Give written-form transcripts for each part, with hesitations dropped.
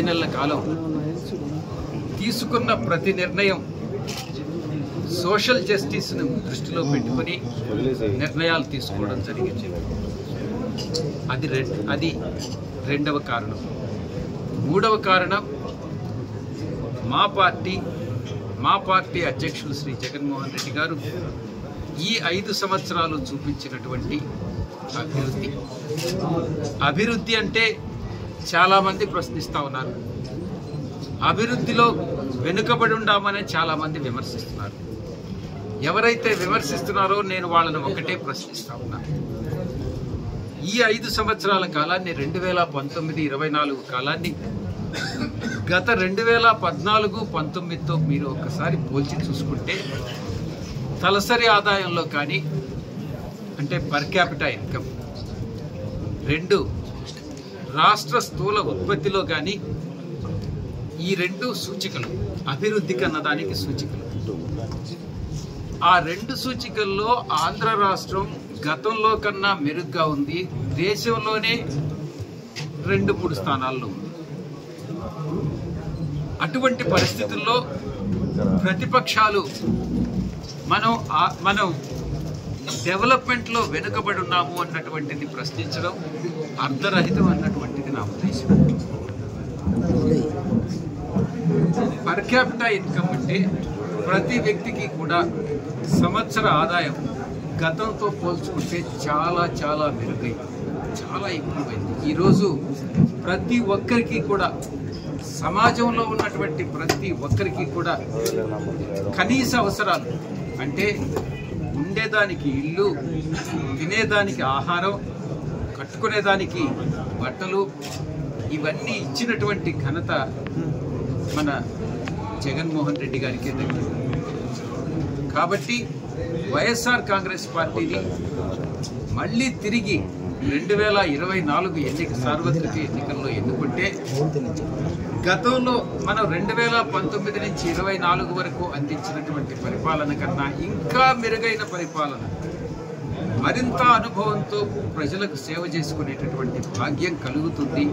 10 నెలల కాలం తీసుకున్న ప్రతి నిర్ణయం సోషల్ జస్టిస్ను దృష్టిలో పెట్టుకొని నిర్ణయాలు తీసుకోవడం జరిగింది. అది రెండవ కారణం. మూడవ కారణం మా పార్టీ అధ్యక్షులు శ్రీ జగన్మోహన్ రెడ్డి గారు ఈ 5 సంవత్సరాలు చూపించినటువంటి అభివృద్ధి అంటే చాలామంది ప్రశ్నిస్తూ ఉన్నారు. అభివృద్ధిలో వెనుకబడి ఉండామని చాలామంది విమర్శిస్తున్నారు. ఎవరైతే విమర్శిస్తున్నారో నేను వాళ్ళని ఒకటే ప్రశ్నిస్తా ఉన్నాను. ఈ 5 సంవత్సరాల కాలాన్ని 2019-24 కాలాన్ని గత 2014-19తో మీరు ఒక్కసారి పోల్చి చూసుకుంటే తలసరి ఆదాయంలో కానీ అంటే పర్ క్యాపిటా ఇన్కమ్, 2 రాష్ట్ర స్థూల ఉత్పత్తిలో కానీ ఈ 2 సూచికలు అభివృద్ధికి అన్నదానికి సూచికలు. ఆ 2 సూచికల్లో ఆంధ్ర రాష్ట్రం గతంలో కన్నా మెరుగ్గా ఉంది. దేశంలోనే 2-3 స్థానాల్లో ఉంది. అటువంటి పరిస్థితుల్లో ప్రతిపక్షాలు మనం డెవలప్మెంట్లో వెనుకబడి ఉన్నాము అన్నటువంటిది ప్రశ్నించడం అర్ధరహితం అన్నటువంటిది నా ఉద్దేశం. పర్ క్యాపిటా ఇన్కమ్ అంటే ప్రతి వ్యక్తికి కూడా సంవత్సర ఆదాయం గతంతో పోల్చుకుంటే చాలా చాలా మెరుగైంది, చాలా ఎక్కువైంది. ఈరోజు ప్రతి ఒక్కరికి కూడా సమాజంలో ఉన్నటువంటి ప్రతి ఒక్కరికి కూడా కనీస అవసరాలు అంటే ఉండేదానికి ఇల్లు, తినేదానికి ఆహారం, కట్టుకునేదానికి బట్టలు, ఇవన్నీ ఇచ్చినటువంటి ఘనత మన జగన్మోహన్ రెడ్డి గారికే దక్కింది. కాబట్టి వైఎస్ఆర్ కాంగ్రెస్ పార్టీని మళ్ళీ తిరిగి 2024 సార్వత్రిక ఎన్నికల్లో ఎన్నుకుంటే గతంలో మనం 2019 నుంచి 24 వరకు అందించినటువంటి పరిపాలన కన్నా ఇంకా మెరుగైన పరిపాలన, మరింత అనుభవంతో ప్రజలకు సేవ చేసుకునేటటువంటి భాగ్యం కలుగుతుంది.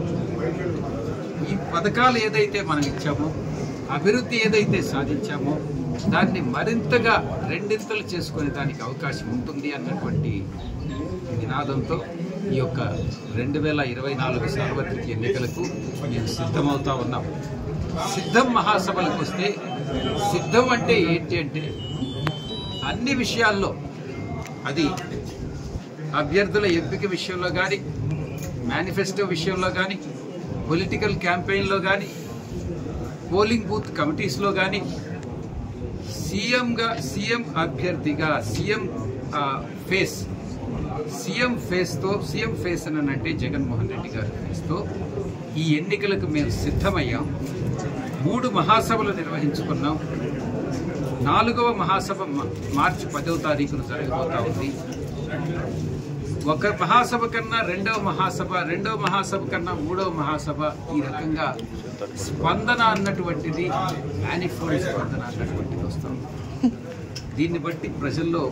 ఈ పథకాలు ఏదైతే మనం ఇచ్చామో, అభివృద్ధి ఏదైతే సాధించామో దాన్ని మరింతగా రెండింతలు చేసుకునే దానికి అవకాశం ఉంటుంది అన్నటువంటి నినాదంతో ఈ యొక్క 2024 సార్వత్రిక ఎన్నికలకు మేము సిద్ధమవుతా ఉన్నాం. సిద్ధం మహాసభలకు వస్తే సిద్ధం అంటే ఏంటి అంటే అన్ని విషయాల్లో, అది అభ్యర్థుల ఎంపిక విషయంలో కానీ, మేనిఫెస్టో విషయంలో కానీ, పొలిటికల్ క్యాంపెయిన్లో కానీ, పోలింగ్ బూత్ కమిటీస్లో కానీ, సీఎం అభ్యర్థిగా సీఎం ఫేస్ అని అంటే జగన్మోహన్ రెడ్డి గారి ఫేస్తో ఈ ఎన్నికలకు మేము సిద్ధమయ్యాం. 3 మహాసభలు నిర్వహించుకున్నాం. 4వ మహాసభ మార్చి 10వ తారీఖున జరగబోతా ఉంది. ఒక మహాసభ కన్నా రెండవ మహాసభ కన్నా 3వ మహాసభ, ఈ రకంగా స్పందన అన్నటువంటిది, మేనిఫెస్టో స్పందన అన్నటువంటిది వస్తుంది. దీన్ని బట్టి ప్రజల్లో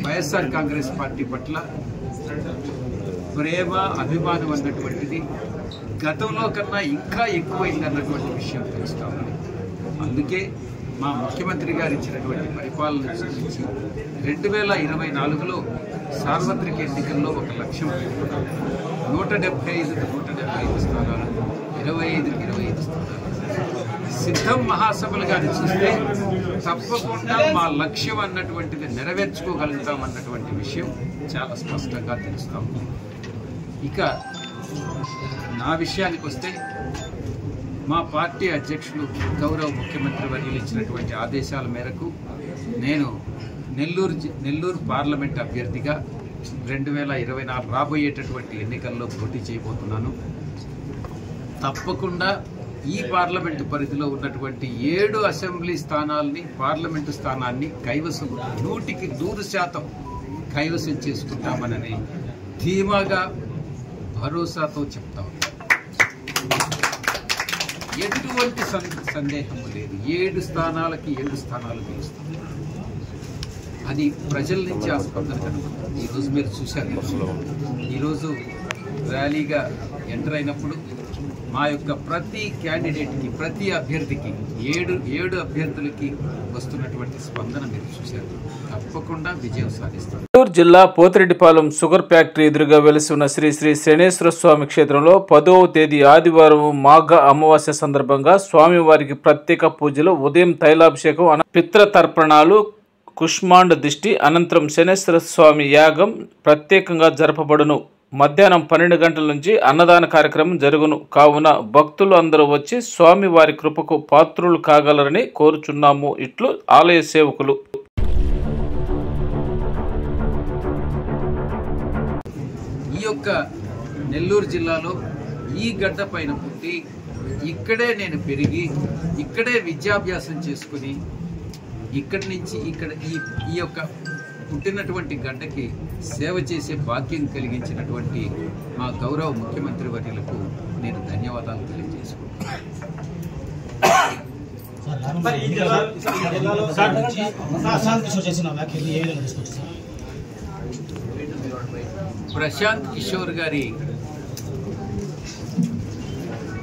వైఎస్ఆర్ కాంగ్రెస్ పార్టీ పట్ల ప్రేమ, అభిమానం అన్నటువంటిది గతంలో కన్నా ఇంకా ఎక్కువైంది అన్నటువంటి విషయం తెలుస్తా ఉంది. అందుకే మా ముఖ్యమంత్రి గారు ఇచ్చినటువంటి పరిపాలన చూపించి 2024లో సార్వత్రిక ఎన్నికల్లో ఒక లక్ష్యం పెట్టుకున్నాం. 175 స్థానాలు, 25 స్థానాలు. సిద్ధం మహాసభలు కానీ చూస్తే తప్పకుండా మా లక్ష్యం అన్నటువంటిది నెరవేర్చుకోగలుగుతాం అన్నటువంటి విషయం చాలా స్పష్టంగా తెలుస్తాం. ఇక నా విషయానికి వస్తే మా పార్టీ అధ్యక్షులు గౌరవ ముఖ్యమంత్రి వర్యులు ఇచ్చినటువంటి ఆదేశాల మేరకు నేను నెల్లూరు పార్లమెంట్ అభ్యర్థిగా 2024 రాబోయేటటువంటి ఎన్నికల్లో పోటీ చేయబోతున్నాను. తప్పకుండా ఈ పార్లమెంటు పరిధిలో ఉన్నటువంటి 7 అసెంబ్లీ స్థానాల్ని, పార్లమెంటు స్థానాన్ని కైవసం 100% కైవసం చేసుకుంటామనని ధీమాగా భరోసాతో చెప్తాం. ఎటువంటి సందేహం లేదు. 7 స్థానాలకి 7 స్థానాలు గెలుస్తాం. అది ప్రజల నుంచి ఆ స్పందన కనుగొంటుంది. ఈరోజు మీరు చూశారు, ఈరోజు ర్యాలీగా ఎంటర్ అయినప్పుడు మా యొక్క ప్రతి క్యాండిడేట్కి, ప్రతి అభ్యర్థికి, ఏడు అభ్యర్థులకి వస్తున్నటువంటి స్పందన మీరు చూశారు. తప్పకుండా విజయం సాధిస్తారు. గుంటూరు జిల్లా పోతిరెడ్డిపాలెం షుగర్ ఫ్యాక్టరీ ఎదురుగా వెలిసి ఉన్న శ్రీ శ్రీ శనేశ్వర స్వామి క్షేత్రంలో 10వ తేదీ ఆదివారం మాఘ అమావాస్య సందర్భంగా స్వామివారికి ప్రత్యేక పూజలు, ఉదయం తైలాభిషేకం, పిత్రతర్పణాలు, కుష్మాండ దిష్టి అనంతరం శనేశ్వర స్వామి యాగం ప్రత్యేకంగా జరపబడును. మధ్యాహ్నం 12 గంటల నుంచి అన్నదాన కార్యక్రమం జరుగును. కావున భక్తులు అందరూ వచ్చి స్వామి వారి కృపకు పాత్రులు కాగలరని కోరుచున్నాము. ఇట్లు ఆలయ సేవకులు. ఈ యొక్క నెల్లూరు జిల్లాలో ఈ గడ్డ పైన పుట్టి, ఇక్కడే నేను పెరిగి, ఇక్కడే విద్యాభ్యాసం చేసుకుని, ఇక్కడి నుంచి ఈ యొక్క పుట్టినటువంటి గడ్డకి సేవ చేసే భాగ్యం కలిగించినటువంటి మా గౌరవ ముఖ్యమంత్రి వర్యులకు నేను ధన్యవాదాలు తెలియజేసుకుంటున్నాను. ప్రశాంత్ కిషోర్ గారి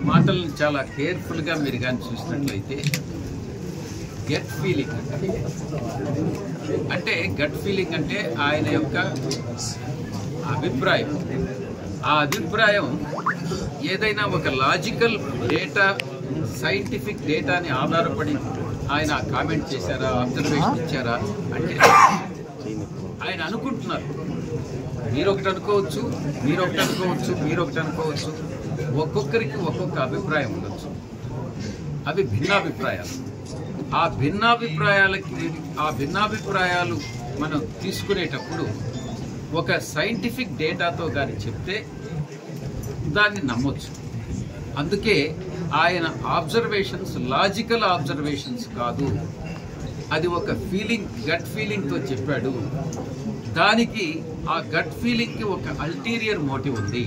మాటలను చాలా కేర్ఫుల్గా మీరు కానీ చూసినట్లయితే, గట్ ఫీలింగ్ అంటే ఆయన యొక్క అభిప్రాయం. ఆ అభిప్రాయం ఏదైనా ఒక లాజికల్ డేటా, సైంటిఫిక్ డేటాని ఆధారపడి ఆయన కామెంట్ చేశారా, అబ్జర్వేషన్ ఇచ్చారా అంటే ఆయన అనుకుంటున్నారు. మీరొకటి అనుకోవచ్చు, మీరొకటి అనుకోవచ్చు. ఒక్కొక్కరికి ఒక్కొక్క అభిప్రాయం ఉండొచ్చు. అవి భిన్నాభిప్రాయాలు. ఆ భిన్నాభిప్రాయాలు మనం తీసుకునేటప్పుడు ఒక సైంటిఫిక్ డేటాతో కానీ చెప్తే దాన్ని నమ్మొచ్చు. అందుకే ఆయన ఆబ్జర్వేషన్స్ లాజికల్ ఆబ్జర్వేషన్స్ కాదు, అది ఒక ఫీలింగ్, గట్ ఫీలింగ్తో చెప్పాడు. దానికి ఆ గట్ ఫీలింగ్కి ఒక అల్టీరియర్ మోటివ్ ఉంది,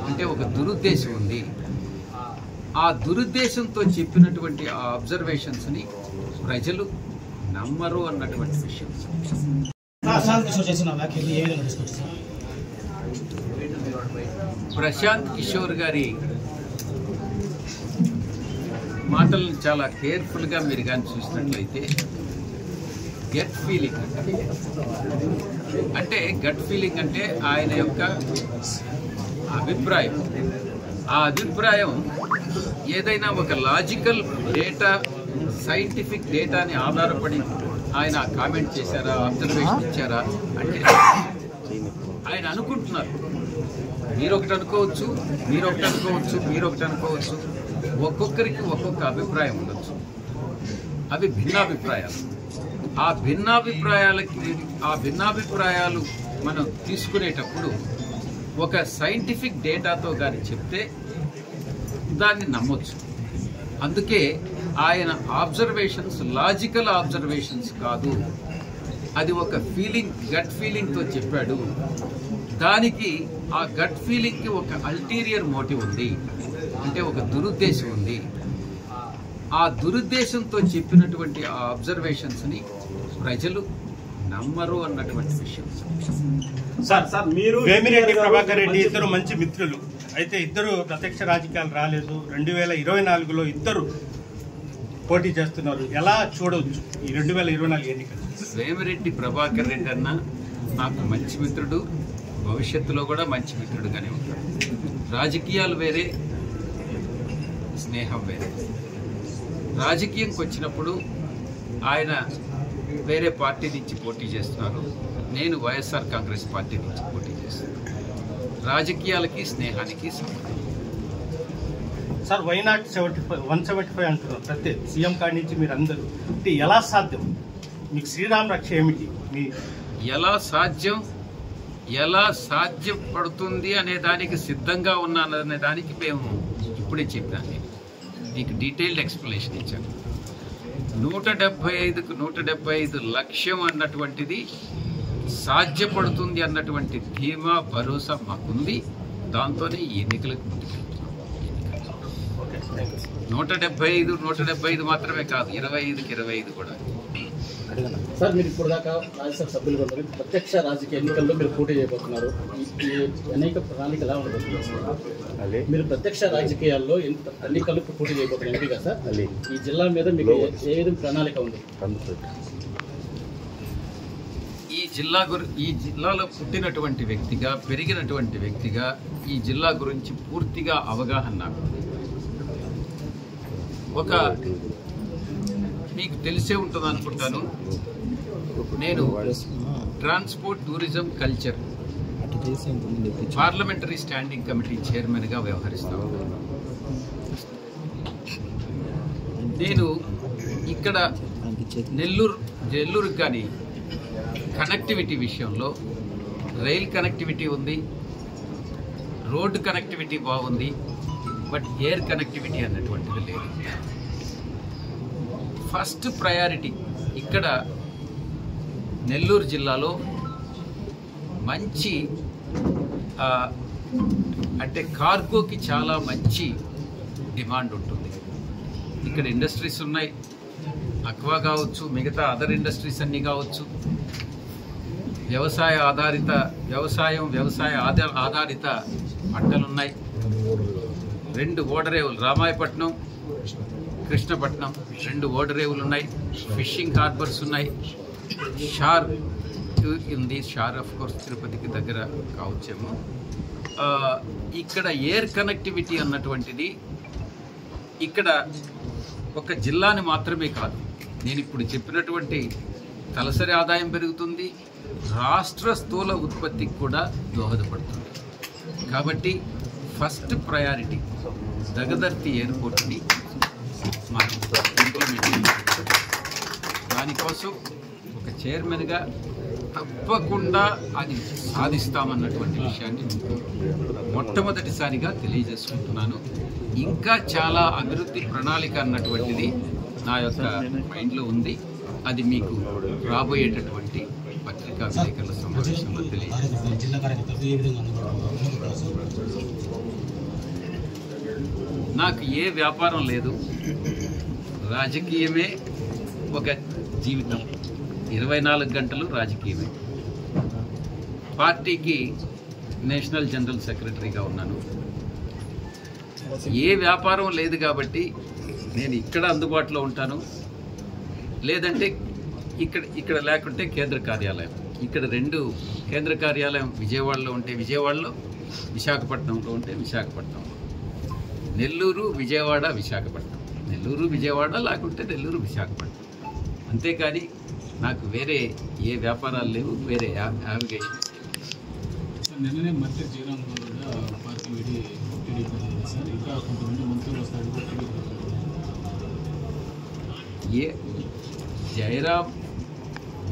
అంటే ఒక దురుద్దేశం ఉంది. ఆ దురుద్దేశంతో చెప్పినటువంటి ఆ అబ్జర్వేషన్స్ని ప్రజలు నమ్మరు అన్నటువంటి విషయం. ప్రశాంత్ కిషోర్ గారి మాటలను చాలా కేర్ఫుల్గా మీరు కానీ చూసినట్లయితే, గట్ ఫీలింగ్ అంటే ఆయన యొక్క అభిప్రాయం. ఆ అభిప్రాయం ఏదైనా ఒక లాజికల్ డేటా, సైంటిఫిక్ డేటాని ఆధారపడి ఆయన కామెంట్ చేశారా, అబ్జర్వేషన్ ఇచ్చారా అంటే ఆయన అనుకుంటున్నారు. మీరొకటి అనుకోవచ్చు. ఒక్కొక్కరికి ఒక్కొక్క అభిప్రాయం ఉండొచ్చు. అవి భిన్నాభిప్రాయాలు. ఆ భిన్నాభిప్రాయాలు మనం తీసుకునేటప్పుడు ఒక సైంటిఫిక్ డేటాతో కానీ చెప్తే దాన్ని నమ్మొచ్చు. అందుకే ఆయన ఆబ్జర్వేషన్స్ లాజికల్ ఆబ్జర్వేషన్స్ కాదు, అది ఒక ఫీలింగ్, గట్ ఫీలింగ్తో చెప్పాడు. దానికి ఆ గట్ ఫీలింగ్కి ఒక అల్టీరియర్ మోటివ్ ఉంది, అంటే ఒక దురుద్దేశం ఉంది. ఆ దురుద్దేశంతో చెప్పినటువంటి ఆ అబ్జర్వేషన్స్ని ప్రజలు నమ్మరు అన్నటువంటి విషయం. సార్ మీరు వేమిరెడ్డి ప్రభాకర్ రెడ్డి ఇద్దరు మంచి మిత్రులు అయితే, ఇద్దరు ప్రత్యక్ష రాజకీయాలు రాలేదు. 2024లో ఇద్దరు పోటీ చేస్తున్నారు. ఎలా చూడవచ్చు ఈ 2024 ఎన్నికలు? వేమిరెడ్డి ప్రభాకర్ రెడ్డి అన్న నాకు మంచి మిత్రుడు, భవిష్యత్తులో కూడా మంచి మిత్రుడుగానే ఉంటాడు. రాజకీయాలు వేరే, స్నేహం వేరే. రాజకీయంకి వచ్చినప్పుడు ఆయన వేరే పార్టీ నుంచి పోటీ చేస్తున్నారు, నేను వైఎస్ఆర్ కాంగ్రెస్ పార్టీ నుంచి పోటీ చేస్తున్నాను. రాజకీయాలకి స్నేహానికి సంబంధం. సార్ వై నాట్ 175 అంటున్నారు ప్రత్యేక సీఎం కాడి నుంచి మీరు అందరూ, అంటే ఎలా సాధ్యం? మీకు శ్రీరామ్ రక్ష ఏమిటి? మీ ఎలా సాధ్యపడుతుంది అనే దానికి సిద్ధంగా ఉన్నాననే దానికి మేము ఇప్పుడే చెప్పాను. మీకు డీటెయిల్డ్ ఎక్స్ప్లెనేషన్ ఇచ్చాను. 175కు 175 లక్ష్యం అన్నటువంటిది సాధ్యపడుతుంది అన్నటువంటి ధీమా, భరోసా మాకుంది. దాంతోనే ఈ ఎన్నికలకు ముందుకెళ్తున్నాం. 175 మాత్రమే కాదు, 25కి 25 కూడా. సార్ మీరు ఇప్పుడు దాకా రాజ్యసభ సభ్యులుగా ఉన్నారు, ప్రత్యక్ష రాజకీయ ఎన్నికల్లో మీరు పోటీ చేయబోతున్నారు. ఈ అనేక ప్రణాళిక ఎలా ఉండబోతుంది? మీరు ప్రత్యక్ష రాజకీయాల్లో ఎన్నికల్లో పోటీ చేయబోతున్నారు ఎంపీగా సార్. ఈ జిల్లా మీద మీకు ఏ విధంగా ప్రణాళిక ఉంది? ఈ జిల్లాలో పుట్టినటువంటి వ్యక్తిగా, పెరిగినటువంటి వ్యక్తిగా ఈ జిల్లా గురించి పూర్తిగా అవగాహన నాకు ఉంది. మీకు తెలిసే ఉంటుంది అనుకుంటాను, నేను transport, tourism, culture parliamentary standing committee చైర్మన్గా వ్యవహరిస్తాను. నేను ఇక్కడ నెల్లూరుకి కానీ కనెక్టివిటీ విషయంలో రైల్ కనెక్టివిటీ ఉంది, రోడ్డు కనెక్టివిటీ బాగుంది, బట్ ఎయిర్ కనెక్టివిటీ అన్నటువంటిది లేదు. ఫస్ట్ ప్రయారిటీ ఇక్కడ నెల్లూరు జిల్లాలో మంచి అంటే కార్గోకి చాలా మంచి డిమాండ్ ఉంటుంది. ఇక్కడ ఇండస్ట్రీస్ ఉన్నాయి, అక్వా కావచ్చు, మిగతా అదర్ ఇండస్ట్రీస్ అన్నీ కావచ్చు, వ్యవసాయ ఆధారిత పంటలున్నాయి. 2 ఓడరేవులు, రామాయపట్నం, కృష్ణపట్నం 2 ఓడరేవులు ఉన్నాయి. ఫిషింగ్ హార్బర్స్ ఉన్నాయి. షార్ ఉంది. షార్ ఆఫ్ కోర్స్ తిరుపతికి దగ్గర కావచ్చేమో. ఇక్కడ ఎయిర్ కనెక్టివిటీ అన్నటువంటిది ఇక్కడ ఒక జిల్లాని మాత్రమే కాదు, నేను ఇప్పుడు చెప్పినటువంటి తలసరి ఆదాయం పెరుగుతుంది, రాష్ట్ర స్థూల ఉత్పత్తికి కూడా దోహదపడుతుంది. కాబట్టి ఫస్ట్ ప్రయారిటీ దగదర్తి ఎయిర్పోర్ట్ని మనం ఇంప్లిమెంట్ చేయాలి. దానికోసం ఒక చైర్మన్గా తప్పకుండా అది సాధిస్తామన్నటువంటి విషయాన్ని మొట్టమొదటిసారిగా తెలియజేసుకుంటున్నాను. ఇంకా చాలా అభివృద్ధి ప్రణాళిక అన్నటువంటిది నా యొక్క మైండ్లో ఉంది. అది మీకు రాబోయేటటువంటి పత్రికా విలేకరుల సమావేశంలో తెలియజేస్తాను. నాకు ఏ వ్యాపారం లేదు, రాజకీయమే ఒక జీవితం. 24 గంటలు రాజకీయమే. పార్టీకి నేషనల్ జనరల్ సెక్రటరీగా ఉన్నాను. ఏ వ్యాపారం లేదు కాబట్టి నేను ఇక్కడ అందుబాటులో ఉంటాను, లేదంటే ఇక్కడ లేకుంటే కేంద్ర కార్యాలయం. ఇక్కడ 2 కేంద్ర కార్యాలయం విజయవాడలో ఉంటే విజయవాడలో, విశాఖపట్నంలో ఉంటే విశాఖపట్నంలో, నెల్లూరు, విజయవాడ, విశాఖపట్నం, నెల్లూరు, విజయవాడ, లేకుంటే నెల్లూరు, విశాఖపట్నం. అంతేకాని నాకు వేరే ఏ వ్యాపారాలు లేవు, వేరే యావిగేషన్. నిన్ననే మంత్రి జయరాం పార్టీ విడి సార్, ఇంకా కొంతమంది మంత్రులు వస్తారు. జయరాం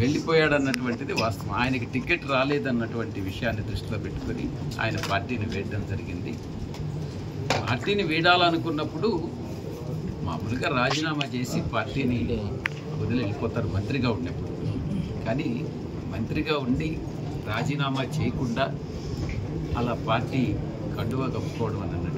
వెళ్ళిపోయాడన్నటువంటిది వాస్తవం. ఆయనకి టికెట్ రాలేదన్నటువంటి విషయాన్ని దృష్టిలో పెట్టుకొని ఆయన పార్టీని వేయడం జరిగింది. పార్టీని వీడాలనుకున్నప్పుడు మామూలుగా రాజీనామా చేసి పార్టీని వదిలి వెళ్ళిపోతారు మంత్రిగా ఉన్నప్పుడు. కానీ మంత్రిగా ఉండి రాజీనామా చేయకుండా అలా పార్టీ కండువా కప్పుకోవడం అన్నట్టు